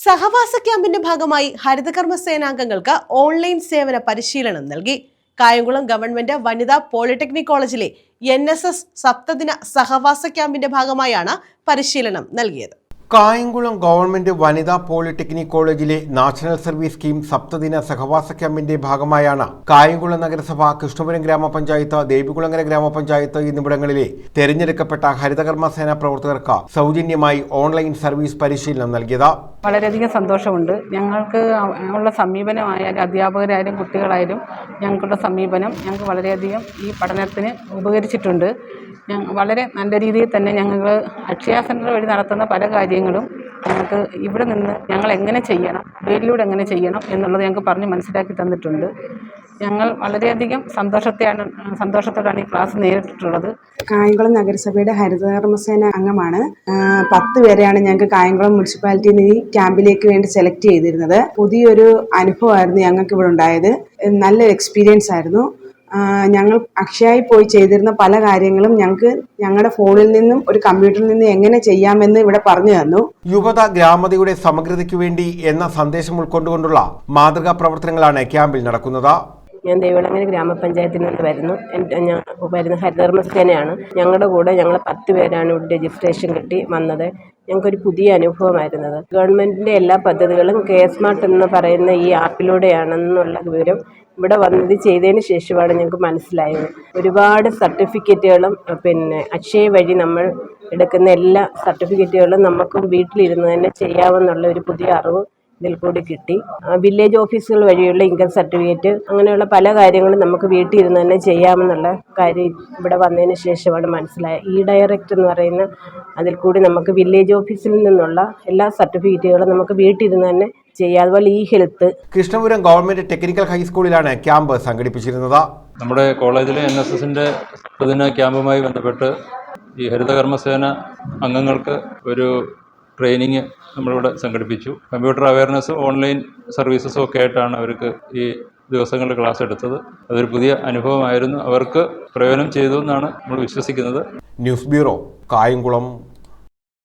സഹവാസ ക്യാമ്പിന്റെ ഭാഗമായി ഹരിതകർമ്മ സേനാംഗങ്ങൾക്ക് ഓൺലൈൻ സേവന പരിശീലനം നൽകി. കായംകുളം ഗവൺമെന്റ് വനിതാ പോളിടെക്നിക് കോളേജിലെ NSS സപ്തദിന സഹവാസ ക്യാമ്പിന്റെ ഭാഗമായാണ് പരിശീലനം നൽകിയത്. കായംകുളം ഗവൺമെന്റ് വനിതാ പോളിടെക്നിക് കോളേജിലെ നാഷണൽ സർവീസ് സ്കീം സപ്തദിന സഹവാസ ക്യാമ്പിന്റെ ഭാഗമായാണ് കായംകുളം നഗരസഭ, കൃഷ്ണപുരം ഗ്രാമപഞ്ചായത്ത്, ദേവികുളങ്ങര ഗ്രാമപഞ്ചായത്ത് എന്നിവിടങ്ങളിലെ തെരഞ്ഞെടുക്കപ്പെട്ട ഹരിതകർമ്മ സേനാ പ്രവർത്തകർക്ക് സൗജന്യമായി ഓൺലൈൻ സർവീസ് പരിശീലനം നൽകിയത്. വളരെയധികം സന്തോഷമുണ്ട്. ഞങ്ങൾക്ക് ഉള്ള സമീപനമായാലും അധ്യാപകരായാലും കുട്ടികളായാലും ഞങ്ങൾക്കുള്ള സമീപനം ഞങ്ങൾക്ക് വളരെയധികം ഈ പഠനത്തിന് ഉപകരിച്ചിട്ടുണ്ട്. വളരെ നല്ല രീതിയിൽ തന്നെ ഞങ്ങൾ അക്ഷയ സെൻറ്റർ വഴി നടത്തുന്ന പല കാര്യങ്ങളും ഞങ്ങൾക്ക് ഇവിടെ നിന്ന് ഞങ്ങൾ എങ്ങനെ ചെയ്യണം, വീട്ടിലൂടെ എങ്ങനെ ചെയ്യണം എന്നുള്ളത് ഞങ്ങൾക്ക് പറഞ്ഞ് മനസ്സിലാക്കി തന്നിട്ടുണ്ട്. ഞങ്ങൾ വളരെയധികം സന്തോഷത്തോടാണ് ഈ ക്ലാസ് നേരിട്ടിട്ടുള്ളത്. കായംകുളം നഗരസഭയുടെ ഹരിതകർമ്മസേന അംഗമാണ്. 10 പേരെയാണ് ഞങ്ങൾക്ക് കായംകുളം മുനിസിപ്പാലിറ്റിയിൽ നിന്ന് ഈ ക്യാമ്പിലേക്ക് വേണ്ടി സെലക്ട് ചെയ്തിരുന്നത്. പുതിയൊരു അനുഭവമായിരുന്നു ഞങ്ങൾക്ക് ഇവിടെ ഉണ്ടായത്. നല്ലൊരു എക്സ്പീരിയൻസ് ആയിരുന്നു. ഞങ്ങൾ അക്ഷയയിൽ പോയി ചെയ്തിരുന്ന പല കാര്യങ്ങളും ഞങ്ങൾക്ക് ഞങ്ങളുടെ ഫോണിൽ നിന്നും ഒരു കമ്പ്യൂട്ടറിൽ നിന്നും എങ്ങനെ ചെയ്യാമെന്ന് ഇവിടെ പറഞ്ഞു തന്നു. യുവത ഗ്രാമതയുടെ സമഗ്രതയ്ക്ക് വേണ്ടി എന്ന സന്ദേശം ഉൾക്കൊണ്ടുകൊണ്ടുള്ള മാതൃകാ പ്രവർത്തനങ്ങളാണ് ക്യാമ്പിൽ നടക്കുന്നത്. ഞാൻ ദേവികുളങ്ങര ഗ്രാമപഞ്ചായത്തിൽ നിന്ന് വരുന്നു. ഞാൻ വരുന്ന ഹരിതകർമ്മ സേനയാണ്. ഞങ്ങളുടെ കൂടെ ഞങ്ങൾ 10 പേരാണ് ഇവിടെ രജിസ്ട്രേഷൻ കിട്ടി വന്നത്. ഞങ്ങൾക്കൊരു പുതിയ അനുഭവമായിരുന്നത്. ഗവൺമെൻറ്റിൻ്റെ എല്ലാ പദ്ധതികളും KSMART എന്ന് പറയുന്ന ഈ ആപ്പിലൂടെയാണെന്നുള്ള വിവരം ഇവിടെ വന്നത് ചെയ്തതിന് ശേഷമാണ് ഞങ്ങൾക്ക് മനസ്സിലായത്. ഒരുപാട് സർട്ടിഫിക്കറ്റുകളും അക്ഷയ വഴി നമ്മൾ എടുക്കുന്ന എല്ലാ സർട്ടിഫിക്കറ്റുകളും നമുക്കും വീട്ടിലിരുന്ന് തന്നെ ചെയ്യാമെന്നുള്ള ഒരു പുതിയ അറിവ് ഇതിൽ കൂടി കിട്ടി. വില്ലേജ് ഓഫീസുകൾ വഴിയുള്ള ഇൻകം സർട്ടിഫിക്കറ്റ് അങ്ങനെയുള്ള പല കാര്യങ്ങളും നമുക്ക് വീട്ടിൽ ഇരുന്ന് തന്നെ ചെയ്യാമെന്നുള്ള കാര്യം ഇവിടെ വന്നതിന് ശേഷമാണ് മനസ്സിലായത്. ഡയറക്റ്റ് എന്ന് പറയുന്ന അതിൽ കൂടി നമുക്ക് വില്ലേജ് ഓഫീസിൽ നിന്നുള്ള എല്ലാ സർട്ടിഫിക്കറ്റുകളും നമുക്ക് വീട്ടിൽ ഇരുന്ന് തന്നെ ചെയ്യാം. അതുപോലെ ഹെൽത്ത്. കൃഷ്ണപുരം ഗവൺമെന്റ് ടെക്നിക്കൽ ഹൈസ്കൂളിലാണ് ക്യാമ്പ് സംഘടിപ്പിച്ചിരുന്നത്. നമ്മുടെ കോളേജിലെ NSSന്റെ സപ്തദിന ക്യാമ്പുമായി ബന്ധപ്പെട്ട് ഈ ഹരിതകർമ്മസേന അംഗങ്ങൾക്ക് ഒരു ട്രെയിനിങ് നമ്മളിവിടെ സംഘടിപ്പിച്ചു. കമ്പ്യൂട്ടർ അവയർനെസ്, ഓൺലൈൻ സർവീസസും ഒക്കെ ആയിട്ടാണ് അവർക്ക് ഈ ദിവസങ്ങളിൽ ക്ലാസ് എടുത്തത്. അതൊരു പുതിയ അനുഭവമായിരുന്നു. അവർക്ക് പ്രയോജനം ചെയ്തു എന്നാണ് നമ്മൾ വിശ്വസിക്കുന്നത്. News bureau, Kayamkulam.